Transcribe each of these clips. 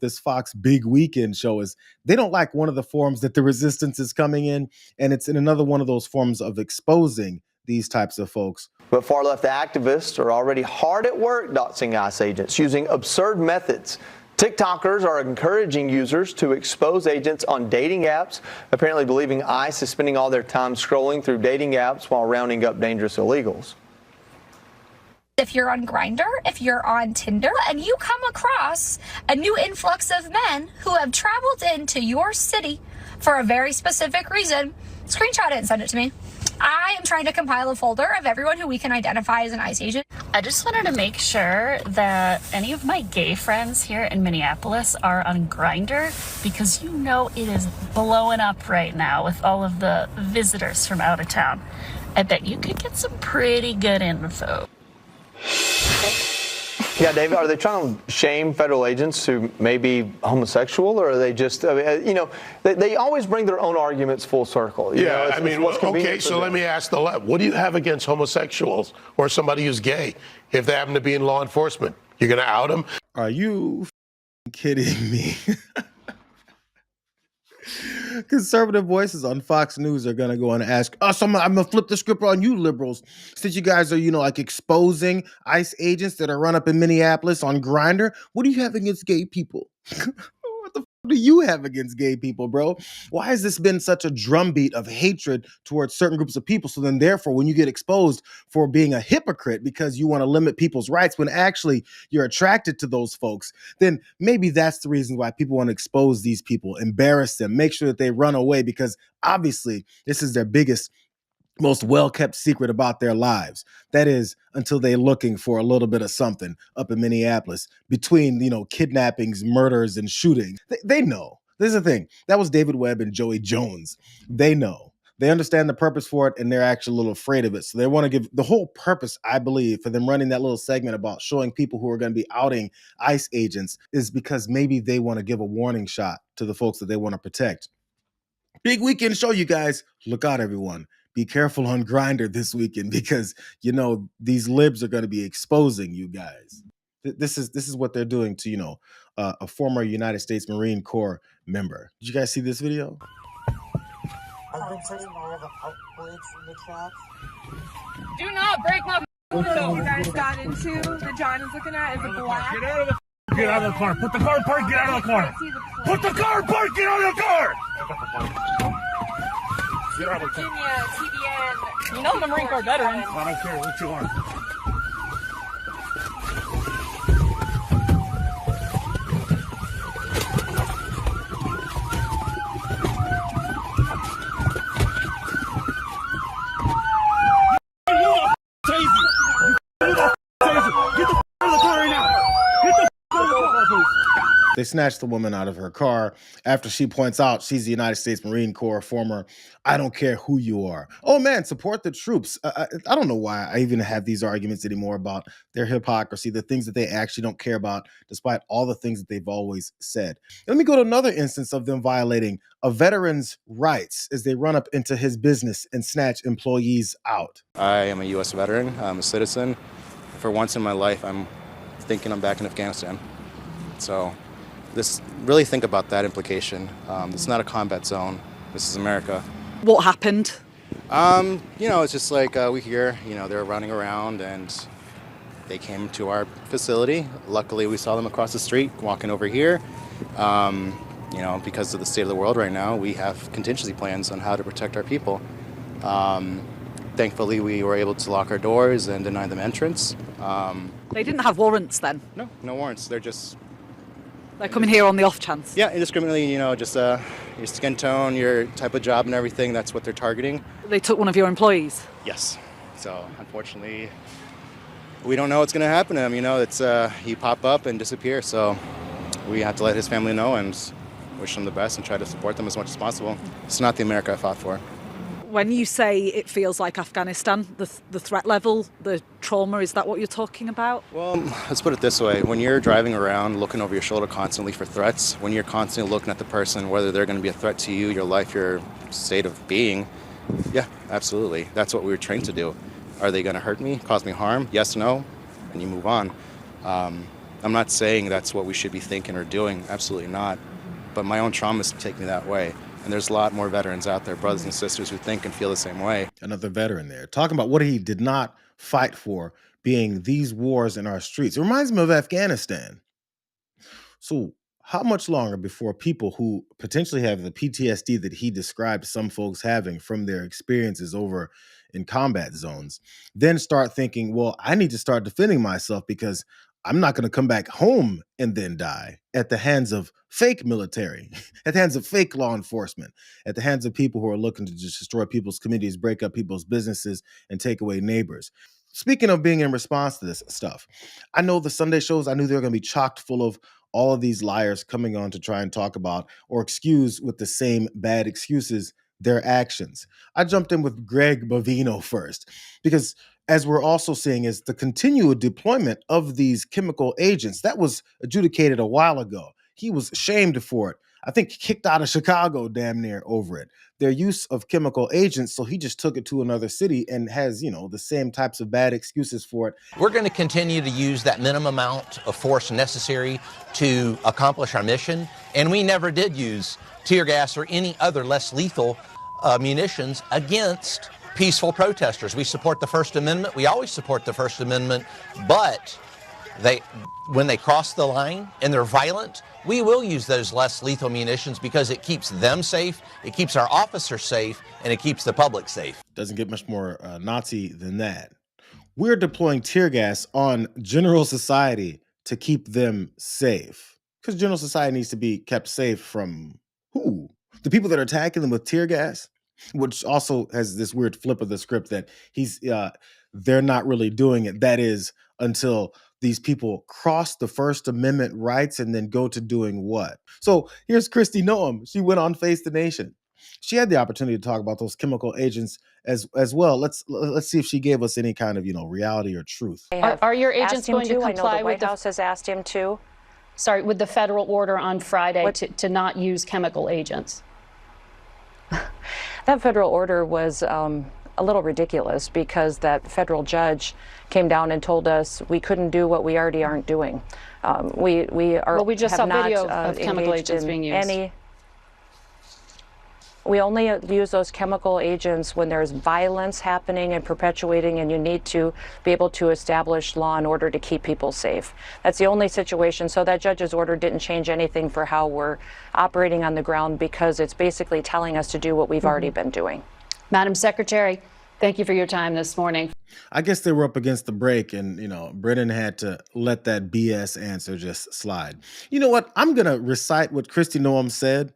this Fox Big Weekend show is they don't like one of the forms that the resistance is coming in, and it's in another one of those forms of exposing these types of folks. But far-left activists are already hard at work doxing ICE agents using absurd methods. TikTokers are encouraging users to expose agents on dating apps, apparently believing ICE is spending all their time scrolling through dating apps while rounding up dangerous illegals. If you're on Grindr, if you're on Tinder, and you come across a new influx of men who have traveled into your city for a very specific reason, screenshot it and send it to me. I am trying to compile a folder of everyone who we can identify as an ICE agent. I just wanted to make sure that any of my gay friends here in Minneapolis are on Grindr, because you know it is blowing up right now with all of the visitors from out of town. I bet you could get some pretty good info. Yeah, David, are they trying to shame federal agents who may be homosexual, or are they just, they always bring their own arguments full circle. Okay, so let me ask the left. What do you have against homosexuals or somebody who's gay if they happen to be in law enforcement? You're going to out them? Are you kidding me? Conservative voices on Fox News are going to go and ask us, I'm going to flip the script on you liberals. Since you guys are, like exposing ICE agents that are run up in Minneapolis on Grindr, what do you have against gay people? What the do you have against gay people, bro? Why has this been such a drumbeat of hatred towards certain groups of people? So then therefore, when you get exposed for being a hypocrite because you want to limit people's rights when actually you're attracted to those folks, then maybe that's the reason why people want to expose these people, embarrass them, make sure that they run away, because obviously this is their biggest, most well-kept secret about their lives. That is, until they're looking for a little bit of something up in Minneapolis between, kidnappings, murders, and shootings. They know. This is the thing. That was David Webb and Joey Jones. They know. They understand the purpose for it, and they're actually a little afraid of it. So they want to give the whole purpose, I believe, for them running that little segment about showing people who are going to be outing ICE agents is because maybe they want to give a warning shot to the folks that they want to protect. Big weekend show, you guys. Look out, everyone. Be careful on Grindr this weekend because, these libs are going to be exposing you guys. This is what they're doing to, a former United States Marine Corps member. Did you guys see this video? I've been putting all the plates in the tracks. Do not break my window. You guys got into the John is looking at is a black. Get out of the car. Put the car in park. Get out of the car. Put the car in park. Get out of the car. Virginia, TBN. You know the Marine Corps veterans. I don't care what you are. They snatched the woman out of her car after she points out she's the United States Marine Corps former. I don't care who you are. Oh man, support the troops. I don't know why I even have these arguments anymore about their hypocrisy, the things that they actually don't care about, despite all the things that they've always said. Let me go to another instance of them violating a veteran's rights as they run up into his business and snatch employees out. I am a U.S. veteran. I'm a citizen. For once in my life, I'm thinking I'm back in Afghanistan. So really think about that implication. It's not a combat zone. This is America. What happened? It's just like we hear, they were running around and they came to our facility. Luckily, we saw them across the street walking over here. Because of the state of the world right now, we have contingency plans on how to protect our people. Thankfully, we were able to lock our doors and deny them entrance. They didn't have warrants then? No warrants. They're coming here on the off chance? Yeah, indiscriminately, just your skin tone, your type of job and everything, that's what they're targeting. They took one of your employees? Yes. So, unfortunately, we don't know what's going to happen to him. It's he pop up and disappear. So we have to let his family know and wish them the best and try to support them as much as possible. It's not the America I fought for. When you say it feels like Afghanistan, the threat level, the trauma, is that what you're talking about? Well, let's put it this way. When you're driving around looking over your shoulder constantly for threats, when you're constantly looking at the person, whether they're going to be a threat to you, your life, your state of being, yeah, absolutely. That's what we were trained to do. Are they going to hurt me, cause me harm? Yes, no, and you move on. I'm not saying that's what we should be thinking or doing, absolutely not. But my own traumas take me that way. And there's a lot more veterans out there, brothers and sisters, who think and feel the same way. Another veteran there, talking about what he did not fight for, being these wars in our streets. It reminds me of Afghanistan. So how much longer before people who potentially have the PTSD that he described some folks having from their experiences over in combat zones then start thinking, well, I need to start defending myself because I'm not going to come back home and then die at the hands of fake military, at the hands of fake law enforcement, at the hands of people who are looking to just destroy people's communities, break up people's businesses, and take away neighbors. Speaking of being in response to this stuff, I know the Sunday shows, I knew they were going to be chocked full of all of these liars coming on to try and talk about or excuse with the same bad excuses their actions. I jumped in with Greg Bovino first because as we're also seeing is the continued deployment of these chemical agents. That was adjudicated a while ago. He was shamed for it. I think kicked out of Chicago damn near over it. Their use of chemical agents, so he just took it to another city and has, the same types of bad excuses for it. We're going to continue to use that minimum amount of force necessary to accomplish our mission, and we never did use tear gas or any other less lethal munitions against peaceful protesters. We support the First Amendment. We always support the First Amendment, but when they cross the line and they're violent, we will use those less lethal munitions because it keeps them safe, it keeps our officers safe, and it keeps the public safe. Doesn't get much more Nazi than that. We're deploying tear gas on general society to keep them safe. Because general society needs to be kept safe from who? The people that are attacking them with tear gas? Which also has this weird flip of the script that they're not really doing it. That is until these people cross the First Amendment rights and then go to doing what? So here's Kristi Noem. She went on Face the Nation. She had the opportunity to talk about those chemical agents as well. Let's see if she gave us any kind of reality or truth. Are your agents going to comply I know the with White House has asked him to. Sorry, with the federal order on Friday to not use chemical agents? That federal order was a little ridiculous because that federal judge came down and told us we couldn't do what we already aren't doing. We just saw video of chemical agents being used. We only use those chemical agents when there's violence happening and perpetuating, and you need to be able to establish law and order to keep people safe. That's the only situation. So that judge's order didn't change anything for how we're operating on the ground because it's basically telling us to do what we've already been doing. Madam Secretary, thank you for your time this morning. I guess they were up against the break and, Brennan had to let that BS answer just slide. You know what? I'm going to recite what Kristi Noem said.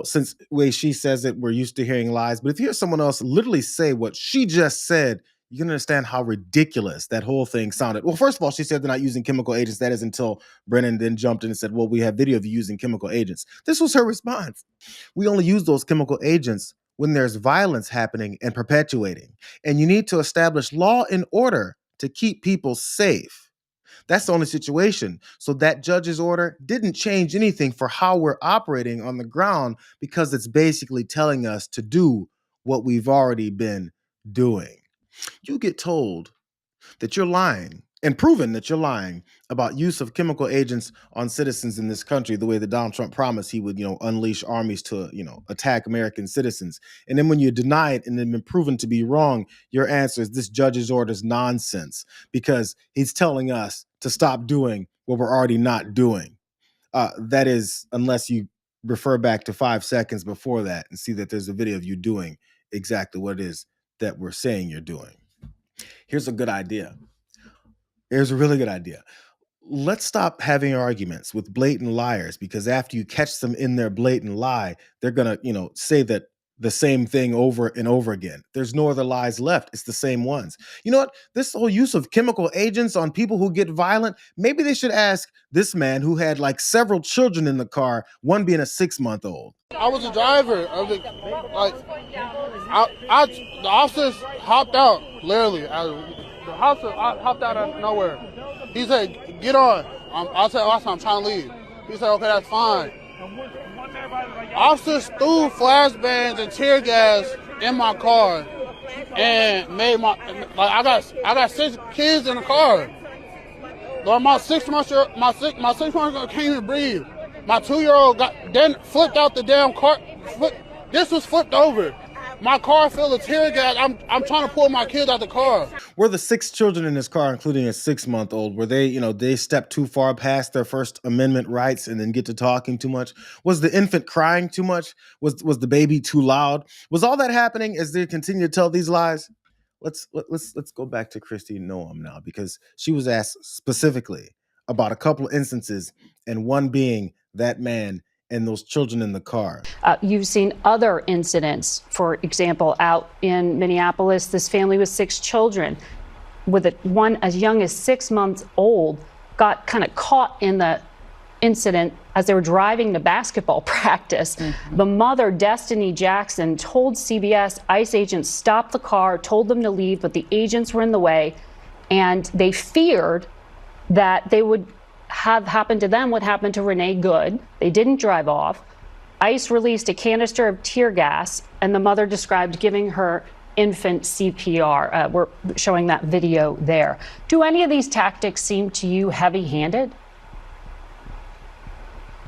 Since the way she says it, we're used to hearing lies. But if you hear someone else literally say what she just said, you can understand how ridiculous that whole thing sounded. Well, first of all, she said they're not using chemical agents. That is until Brennan then jumped in and said, well, we have video of you using chemical agents. This was her response. We only use those chemical agents when there's violence happening and perpetuating. And you need to establish law and order to keep people safe. That's the only situation. So that judge's order didn't change anything for how we're operating on the ground because it's basically telling us to do what we've already been doing. You get told that you're lying and proven that you're lying about use of chemical agents on citizens in this country, the way that Donald Trump promised he would, unleash armies to, attack American citizens. And then when you deny it and then been proven to be wrong, your answer is this judge's order is nonsense because he's telling us to stop doing what we're already not doing. That is, unless you refer back to 5 seconds before that and see that there's a video of you doing exactly what it is that we're saying you're doing. Here's a good idea. Here's a really good idea. Let's stop having arguments with blatant liars because after you catch them in their blatant lie, they're going to, say that the same thing over and over again. There's no other lies left. It's the same ones. You know what? This whole use of chemical agents on people who get violent, maybe they should ask this man who had several children in the car, one being a 6-month-old. I was a driver. The officers hopped out, literally. The officer hopped out of nowhere. He said, get on. I said, I'm trying to leave. He said, okay, that's fine. Officers threw flashbangs and tear gas in my car and made I got 6 kids in the car. Lord, my 6 months can't even breathe. My 2-year-old then flipped out the damn car. This was flipped over. My car filled with tear gas. I'm trying to pull my kid out the car. Were the 6 children in his car, including a 6-month-old, were they, they stepped too far past their First Amendment rights and then get to talking too much? Was the infant crying too much? Was the baby too loud? Was all that happening as they continue to tell these lies? Let's go back to Christy Noam now, because she was asked specifically about a couple of instances, and one being that man and those children in the car. You've seen other incidents, for example, out in Minneapolis, this family with 6 children, with one as young as 6 months old, got kind of caught in the incident as they were driving to basketball practice. The mother, Destiny Jackson, told CBS ICE agents stopped the car, told them to leave, but the agents were in the way, and they feared that they would have happened to them what happened to Renee Good. They didn't drive off. ICE released a canister of tear gas, and the mother described giving her infant CPR. We're showing that video there. Do any of these tactics seem to you heavy-handed?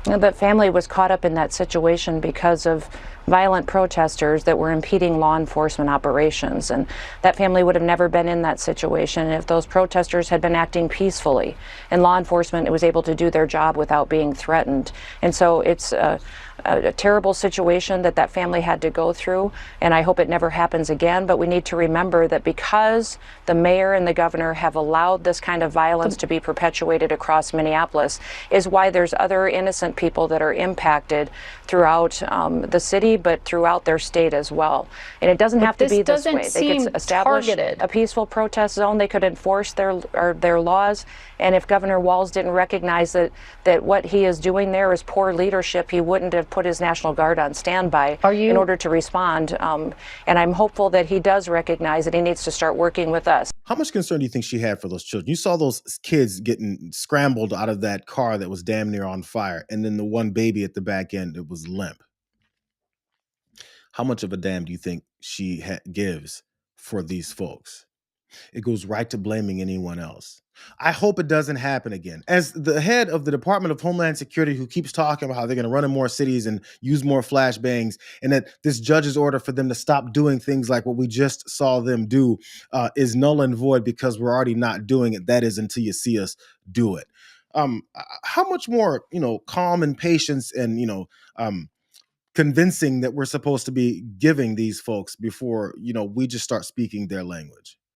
That family was caught up in that situation because of violent protesters that were impeding law enforcement operations. And that family would have never been in that situation if those protesters had been acting peacefully and law enforcement was able to do their job without being threatened. And so it's a terrible situation that family had to go through, and I hope it never happens again. But we need to remember that because the mayor and the governor have allowed this kind of violence to be perpetuated across Minneapolis is why there's other innocent people that are impacted throughout the city, but throughout their state as well. And it doesn't have to be this way. They could establish a peaceful protest zone. They could enforce their laws. And if Governor Walz didn't recognize that what he is doing there is poor leadership, he wouldn't have put his National Guard on standby in order to respond. And I'm hopeful that he does recognize that he needs to start working with us. How much concern do you think she had for those children? You saw those kids getting scrambled out of that car that was damn near on fire, and then the one baby at the back end, it was limp. How much of a damn do you think she gives for these folks? It goes right to blaming anyone else. I hope it doesn't happen again. As the head of the Department of Homeland Security, who keeps talking about how they're going to run in more cities and use more flashbangs, and that this judge's order for them to stop doing things like what we just saw them do is null and void because we're already not doing it. That is, until you see us do it. How much more, calm and patience and, convincing that we're supposed to be giving these folks before, we just start speaking their language?